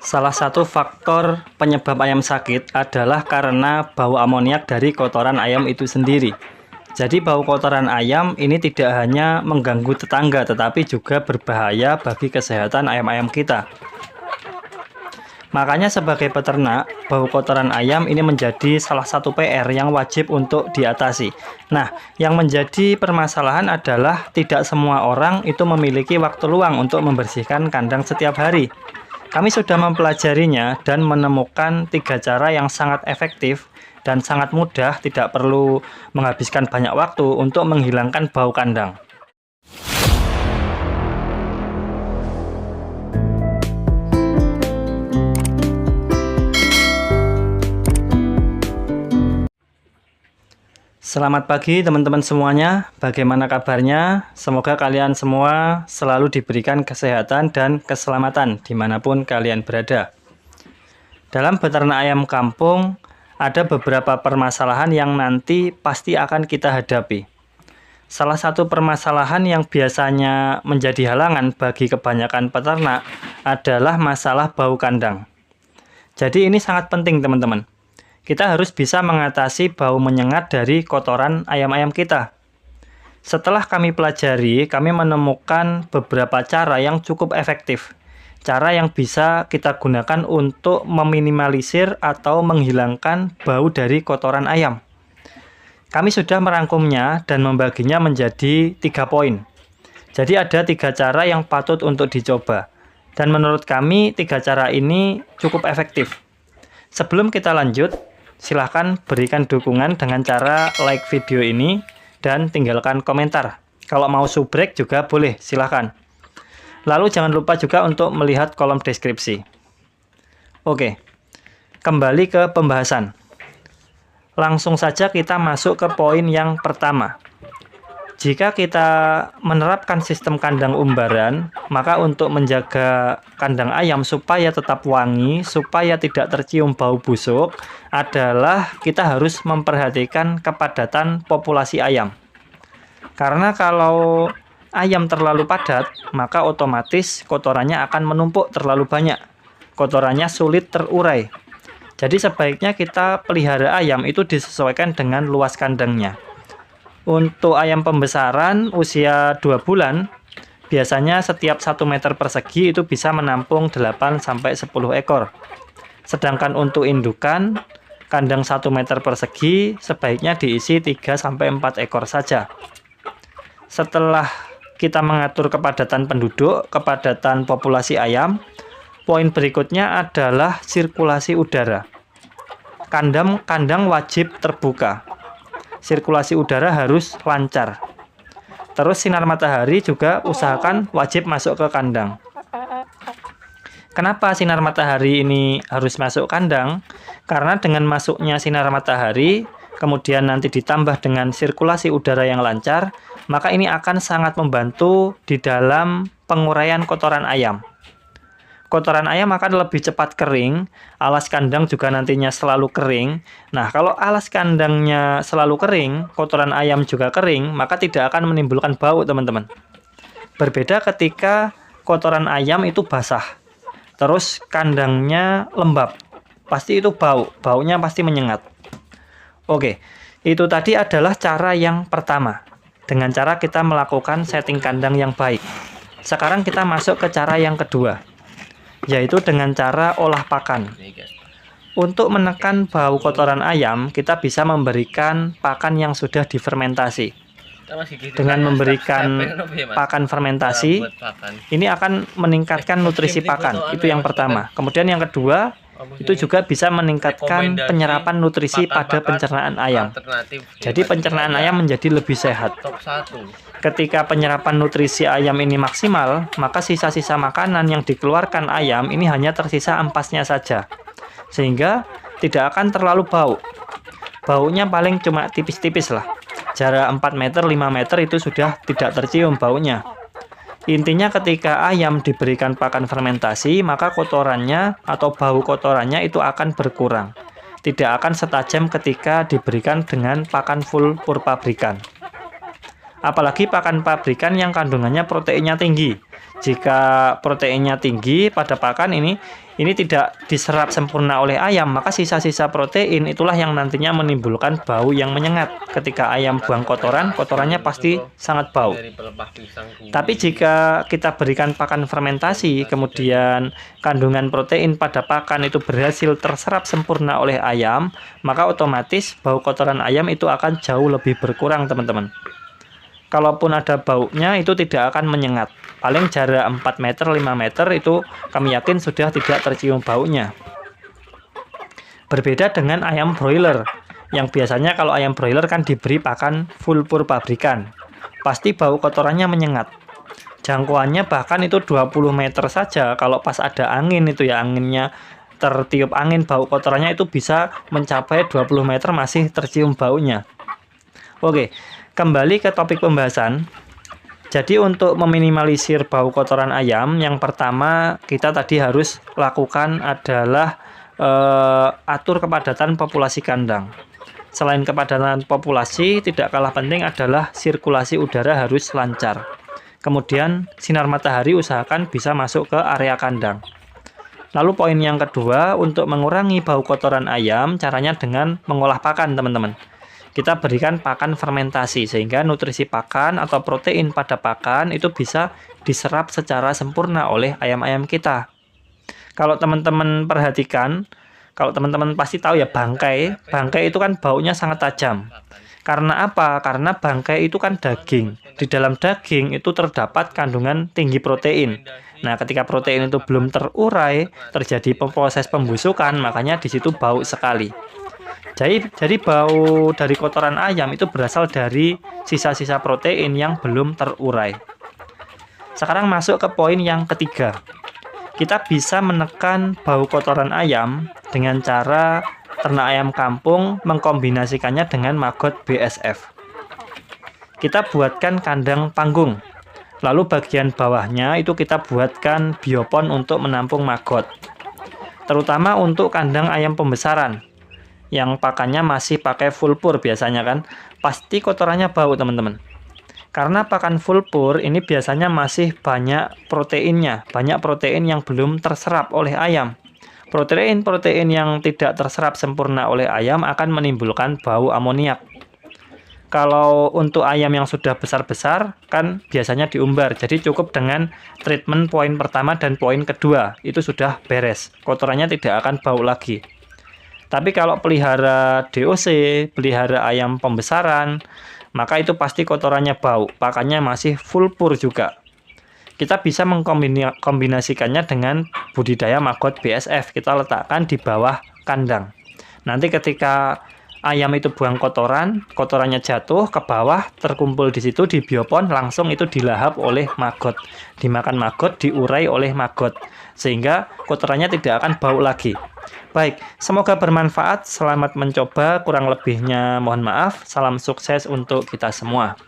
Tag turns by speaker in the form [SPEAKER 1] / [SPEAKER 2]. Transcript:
[SPEAKER 1] Salah satu faktor penyebab ayam sakit adalah karena bau amoniak dari kotoran ayam itu sendiri. Jadi bau kotoran ayam ini tidak hanya mengganggu tetangga, tetapi juga berbahaya bagi kesehatan ayam-ayam kita. Makanya sebagai peternak, bau kotoran ayam ini menjadi salah satu PR yang wajib untuk diatasi. Nah, yang menjadi permasalahan adalah tidak semua orang itu memiliki waktu luang untuk membersihkan kandang setiap hari. Kami sudah mempelajarinya dan menemukan 3 cara yang sangat efektif dan sangat mudah, tidak perlu menghabiskan banyak waktu untuk menghilangkan bau kandang. Selamat pagi teman-teman semuanya, bagaimana kabarnya? Semoga kalian semua selalu diberikan kesehatan dan keselamatan dimanapun kalian berada. Dalam beternak ayam kampung, ada beberapa permasalahan yang nanti pasti akan kita hadapi. Salah satu permasalahan yang biasanya menjadi halangan bagi kebanyakan peternak adalah masalah bau kandang. Jadi ini sangat penting teman-teman. Kita harus bisa mengatasi bau menyengat dari kotoran ayam-ayam kita. Setelah kami pelajari, kami menemukan beberapa cara yang cukup efektif. Cara yang bisa kita gunakan untuk meminimalisir atau menghilangkan bau dari kotoran ayam. Kami sudah merangkumnya dan membaginya menjadi 3 poin. Jadi ada 3 cara yang patut untuk dicoba. Dan menurut kami 3 cara ini cukup efektif. Sebelum kita lanjut, silahkan berikan dukungan dengan cara like video ini dan tinggalkan komentar. Kalau mau subrek juga boleh, silahkan. Lalu jangan lupa juga untuk melihat kolom deskripsi. Oke, kembali ke pembahasan. Langsung saja kita masuk ke poin yang pertama. Jika kita menerapkan sistem kandang umbaran, maka untuk menjaga kandang ayam supaya tetap wangi, supaya tidak tercium bau busuk, adalah kita harus memperhatikan kepadatan populasi ayam. Karena kalau ayam terlalu padat, maka otomatis kotorannya akan menumpuk terlalu banyak. Kotorannya sulit terurai. Jadi sebaiknya kita pelihara ayam itu disesuaikan dengan luas kandangnya. Untuk ayam pembesaran usia 2 bulan, biasanya setiap 1 meter persegi itu bisa menampung 8-10 ekor. Sedangkan untuk indukan, kandang 1 meter persegi sebaiknya diisi 3-4 ekor saja. Setelah kita mengatur kepadatan penduduk, kepadatan populasi ayam, poin berikutnya adalah sirkulasi udara. Kandang wajib terbuka. Sirkulasi udara harus lancar. Terus sinar matahari juga usahakan wajib masuk ke kandang. Kenapa sinar matahari ini harus masuk kandang? Karena dengan masuknya sinar matahari, kemudian nanti ditambah dengan sirkulasi udara yang lancar, maka ini akan sangat membantu di dalam penguraian kotoran ayam. Kotoran ayam akan lebih cepat kering, alas kandang juga nantinya selalu kering. Nah, kalau alas kandangnya selalu kering, kotoran ayam juga kering, maka tidak akan menimbulkan bau, teman-teman. Berbeda ketika kotoran ayam itu basah, terus kandangnya lembab, pasti itu baunya pasti menyengat. Oke, itu tadi adalah cara yang pertama, dengan cara kita melakukan setting kandang yang baik. Sekarang kita masuk ke cara yang kedua, yaitu dengan cara olah pakan. Untuk menekan bau kotoran ayam, kita bisa memberikan pakan yang sudah difermentasi. Dengan memberikan pakan fermentasi, ini akan meningkatkan nutrisi pakan. Itu yang pertama. Kemudian yang kedua, itu juga bisa meningkatkan penyerapan nutrisi pada pencernaan ayam. Jadi pencernaan ayam menjadi lebih sehat. Ketika penyerapan nutrisi ayam ini maksimal, maka sisa-sisa makanan yang dikeluarkan ayam ini hanya tersisa ampasnya saja. Sehingga tidak akan terlalu bau. Baunya paling cuma tipis-tipis lah. Jarak 4 meter, 5 meter itu sudah tidak tercium baunya. Intinya ketika ayam diberikan pakan fermentasi, maka kotorannya atau bau kotorannya itu akan berkurang. Tidak akan setajam ketika diberikan dengan pakan full pur pabrikan. Apalagi pakan pabrikan yang kandungannya proteinnya tinggi. Jika proteinnya tinggi pada pakan ini tidak diserap sempurna oleh ayam, maka sisa-sisa protein itulah yang nantinya menimbulkan bau yang menyengat. Ketika ayam buang kotoran, kotorannya pasti sangat bau. Tapi jika kita berikan pakan fermentasi, kemudian kandungan protein pada pakan itu berhasil terserap sempurna oleh ayam, maka otomatis bau kotoran ayam itu akan jauh lebih berkurang, teman-teman. Kalaupun ada baunya itu tidak akan menyengat. Paling jarak 4 meter, 5 meter itu kami yakin sudah tidak tercium baunya. Berbeda dengan ayam broiler, yang biasanya kalau ayam broiler kan diberi pakan fulpur pabrikan. Pasti bau kotorannya menyengat. Jangkauannya bahkan itu 20 meter saja. Kalau pas ada angin itu ya, anginnya tertiup angin, bau kotorannya itu bisa mencapai 20 meter masih tercium baunya. Oke, kembali ke topik pembahasan. Jadi untuk meminimalisir bau kotoran ayam, yang pertama kita tadi harus lakukan adalah atur kepadatan populasi kandang. Selain kepadatan populasi, tidak kalah penting adalah sirkulasi udara harus lancar. Kemudian sinar matahari usahakan bisa masuk ke area kandang. Lalu poin yang kedua, untuk mengurangi bau kotoran ayam, caranya dengan mengolah pakan, teman-teman. Kita berikan pakan fermentasi sehingga nutrisi pakan atau protein pada pakan itu bisa diserap secara sempurna oleh ayam-ayam kita. Kalau teman-teman perhatikan, kalau teman-teman pasti tahu ya, bangkai itu kan baunya sangat tajam. Karena apa? Karena bangkai itu kan daging. Di dalam daging itu terdapat kandungan tinggi protein. Nah, ketika protein itu belum terurai, terjadi proses pembusukan, makanya di situ bau sekali. Jadi bau dari kotoran ayam itu berasal dari sisa-sisa protein yang belum terurai. Sekarang masuk ke poin yang ketiga. Kita bisa menekan bau kotoran ayam dengan cara ternak ayam kampung mengkombinasikannya dengan maggot BSF. Kita buatkan kandang panggung. Lalu bagian bawahnya itu kita buatkan biopon untuk menampung maggot. Terutama untuk kandang ayam pembesaran yang pakannya masih pakai fulpur biasanya kan, pasti kotorannya bau, teman-teman. Karena pakan fulpur ini biasanya masih banyak proteinnya, banyak protein yang belum terserap oleh ayam. Protein-protein yang tidak terserap sempurna oleh ayam akan menimbulkan bau amoniak. Kalau untuk ayam yang sudah besar-besar kan biasanya diumbar, jadi cukup dengan treatment poin pertama dan poin kedua, itu sudah beres, kotorannya tidak akan bau lagi. Tapi kalau pelihara DOC, pelihara ayam pembesaran, maka itu pasti kotorannya bau, pakannya masih fulpur juga. Kita bisa mengkombinasikannya dengan budidaya maggot BSF, kita letakkan di bawah kandang. Nanti ketika ayam itu buang kotoran, kotorannya jatuh ke bawah, terkumpul di situ di biopon, langsung itu dilahap oleh maggot. Dimakan maggot, diurai oleh maggot, sehingga kotorannya tidak akan bau lagi. Baik, semoga bermanfaat. Selamat mencoba, kurang lebihnya mohon maaf. Salam sukses untuk kita semua.